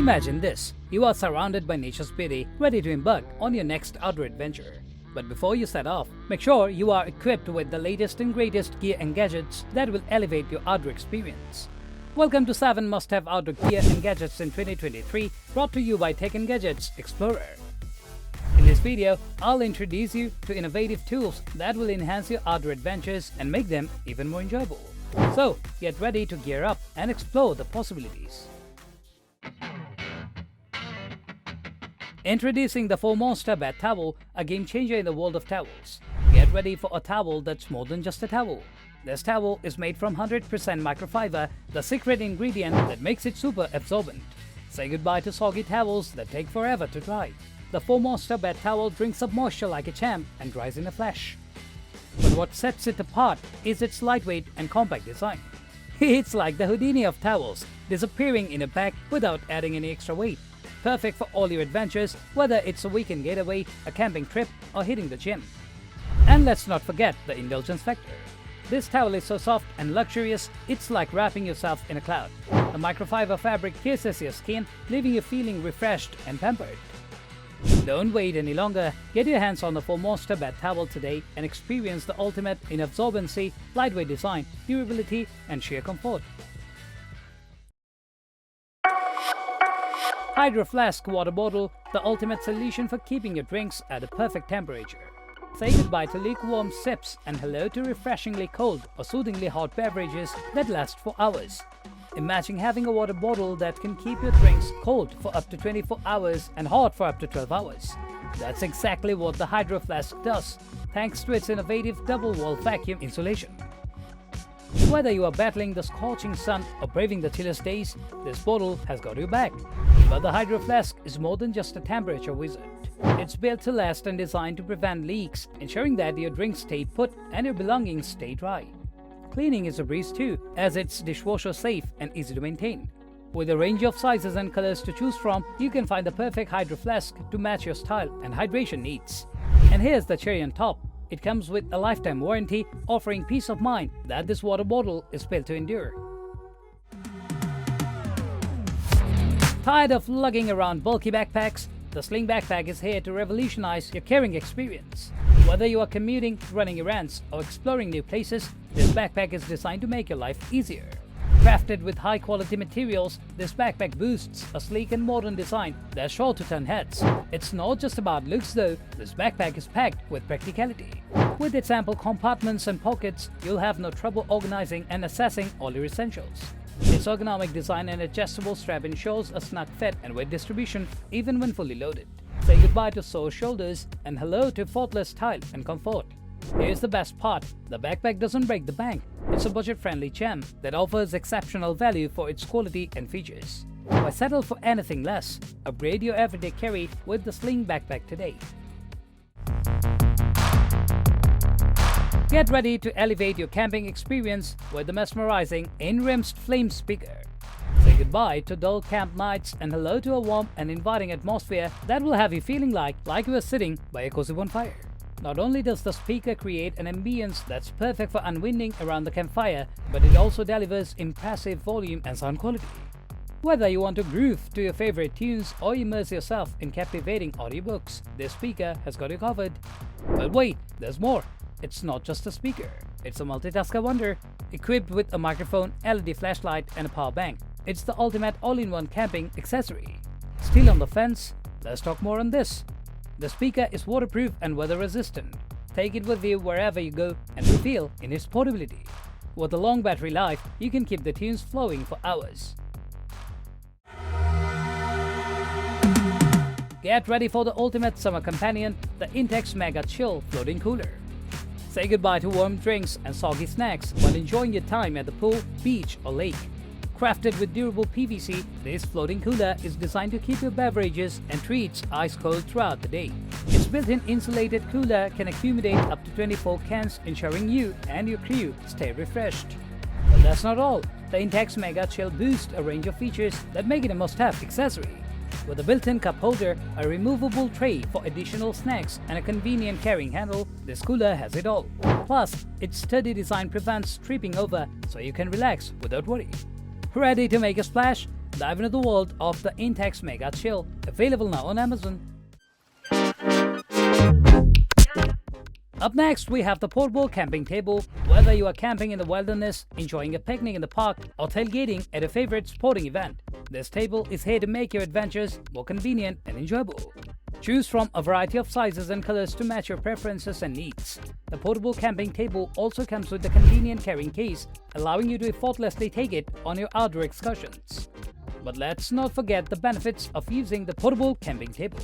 Imagine this, you are surrounded by nature's beauty, ready to embark on your next outdoor adventure. But before you set off, make sure you are equipped with the latest and greatest gear and gadgets that will elevate your outdoor experience. Welcome to 7 must-have outdoor gear and gadgets in 2023, brought to you by Tech and Gadgets Explorer. In this video, I'll introduce you to innovative tools that will enhance your outdoor adventures and make them even more enjoyable. So, get ready to gear up and explore the possibilities. Introducing the 4-Monster Bath Towel, a game changer in the world of towels. Get ready for a towel that's more than just a towel. This towel is made from 100% microfiber, the secret ingredient that makes it super absorbent. Say goodbye to soggy towels that take forever to dry. The 4-Monster Bath Towel drinks up moisture like a champ and dries in a flash. But what sets it apart is its lightweight and compact design. It's like the Houdini of towels, disappearing in a bag without adding any extra weight. Perfect for all your adventures, whether it's a weekend getaway, a camping trip, or hitting the gym. And let's not forget the indulgence factor. This towel is so soft and luxurious, it's like wrapping yourself in a cloud. The microfiber fabric kisses your skin, leaving you feeling refreshed and pampered. Don't wait any longer. Get your hands on the 4-Monster Bath Towel today and experience the ultimate in absorbency, lightweight design, durability, and sheer comfort. Hydro Flask Water Bottle, the ultimate solution for keeping your drinks at the perfect temperature. Say goodbye to lukewarm sips and hello to refreshingly cold or soothingly hot beverages that last for hours. Imagine having a water bottle that can keep your drinks cold for up to 24 hours and hot for up to 12 hours. That's exactly what the Hydro Flask does, thanks to its innovative double-wall vacuum insulation. Whether you are battling the scorching sun or braving the chilliest days, this bottle has got your back. But the Hydro Flask is more than just a temperature wizard. It's built to last and designed to prevent leaks, ensuring that your drinks stay put and your belongings stay dry. Cleaning is a breeze too, as it's dishwasher safe and easy to maintain. With a range of sizes and colors to choose from, you can find the perfect Hydro Flask to match your style and hydration needs. And here's the cherry on top. It comes with a lifetime warranty, offering peace of mind that this water bottle is built to endure. Tired of lugging around bulky backpacks? The Sling Backpack is here to revolutionize your carrying experience. Whether you are commuting, running errands, or exploring new places, this backpack is designed to make your life easier. Crafted with high-quality materials, this backpack boasts a sleek and modern design that's sure to turn heads. It's not just about looks though, this backpack is packed with practicality. With its ample compartments and pockets, you'll have no trouble organizing and accessing all your essentials. Its ergonomic design and adjustable strap ensures a snug fit and weight distribution even when fully loaded. Say goodbye to sore shoulders and hello to faultless style and comfort. Here's the best part, the backpack doesn't break the bank. It's a budget-friendly gem that offers exceptional value for its quality and features. Why settle for anything less? Upgrade your everyday carry with the Sling Backpack today. Get ready to elevate your camping experience with the mesmerizing ANERIMST flame speaker. Say goodbye to dull camp nights and hello to a warm and inviting atmosphere that will have you feeling like you are sitting by a cozy bonfire. Not only does the speaker create an ambience that's perfect for unwinding around the campfire, but it also delivers impressive volume and sound quality. Whether you want to groove to your favorite tunes or immerse yourself in captivating audiobooks, this speaker has got you covered. But wait, there's more. It's not just a speaker, it's a multitasker wonder. Equipped with a microphone, LED flashlight, and a power bank, it's the ultimate all-in-one camping accessory. Still on the fence? Let's talk more on this. The speaker is waterproof and weather-resistant. Take it with you wherever you go and reveal in its portability. With a long battery life, you can keep the tunes flowing for hours. Get ready for the ultimate summer companion, the Intex Mega Chill Floating Cooler. Say goodbye to warm drinks and soggy snacks while enjoying your time at the pool, beach, or lake. Crafted with durable PVC, this floating cooler is designed to keep your beverages and treats ice cold throughout the day. Its built-in insulated cooler can accommodate up to 24 cans, ensuring you and your crew stay refreshed. But that's not all. The Intex Mega Chill boasts a range of features that make it a must-have accessory. With a built-in cup holder, a removable tray for additional snacks, and a convenient carrying handle, this cooler has it all. Plus, its sturdy design prevents tripping over, so you can relax without worry. Ready to make a splash? dive into the world of the Intex Mega Chill, available now on Amazon. Up next, we have the portable camping table. Whether you are camping in the wilderness, enjoying a picnic in the park, or tailgating at a favorite sporting event, this table is here to make your adventures more convenient and enjoyable. Choose from a variety of sizes and colors to match your preferences and needs. The portable camping table also comes with a convenient carrying case, allowing you to effortlessly take it on your outdoor excursions. But let's not forget the benefits of using the portable camping table.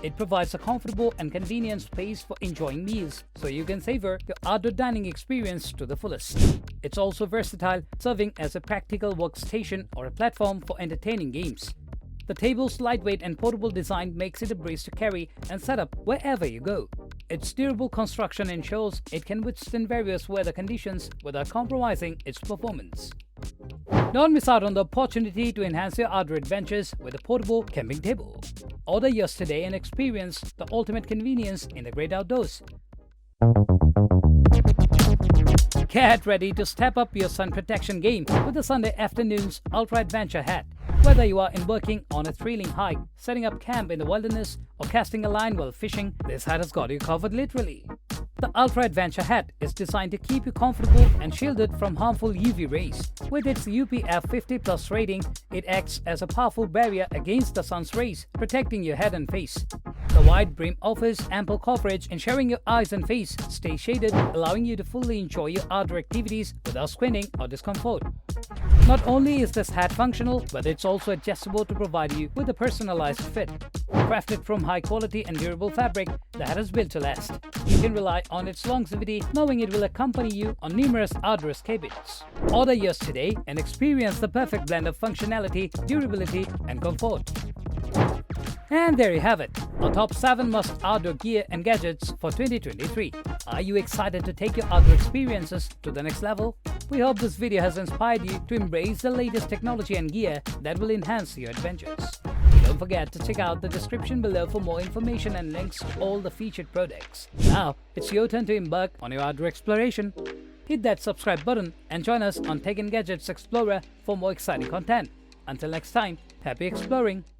It provides a comfortable and convenient space for enjoying meals, so you can savor your outdoor dining experience to the fullest. It's also versatile, serving as a practical workstation or a platform for entertaining games. The table's lightweight and portable design makes it a breeze to carry and set up wherever you go. Its durable construction ensures it can withstand various weather conditions without compromising its performance. Don't miss out on the opportunity to enhance your outdoor adventures with a portable camping table. Order yours today and experience the ultimate convenience in the great outdoors. Get ready to step up your sun protection game with the Sunday Afternoon's Ultra Adventure Hat. Whether you are embarking on a thrilling hike, setting up camp in the wilderness, or casting a line while fishing, this hat has got you covered literally. The Ultra Adventure Hat is designed to keep you comfortable and shielded from harmful UV rays. With its UPF 50+ rating, it acts as a powerful barrier against the sun's rays, protecting your head and face. The wide brim offers ample coverage, ensuring your eyes and face stay shaded, allowing you to fully enjoy your outdoor activities without squinting or discomfort. Not only is this hat functional, but it's also adjustable to provide you with a personalized fit. Crafted from high-quality and durable fabric, the hat is built to last. You can rely on its longevity, knowing it will accompany you on numerous outdoor escapades. Order yours today and experience the perfect blend of functionality, durability, and comfort. And there you have it, our top 7 must outdoor gear and gadgets for 2023. Are you excited to take your outdoor experiences to the next level? We hope this video has inspired you to embrace the latest technology and gear that will enhance your adventures. Don't forget to check out the description below for more information and links to all the featured products. Now, it's your turn to embark on your outdoor exploration. Hit that subscribe button and join us on Tech and Gadgets Explorer for more exciting content. Until next time, happy exploring!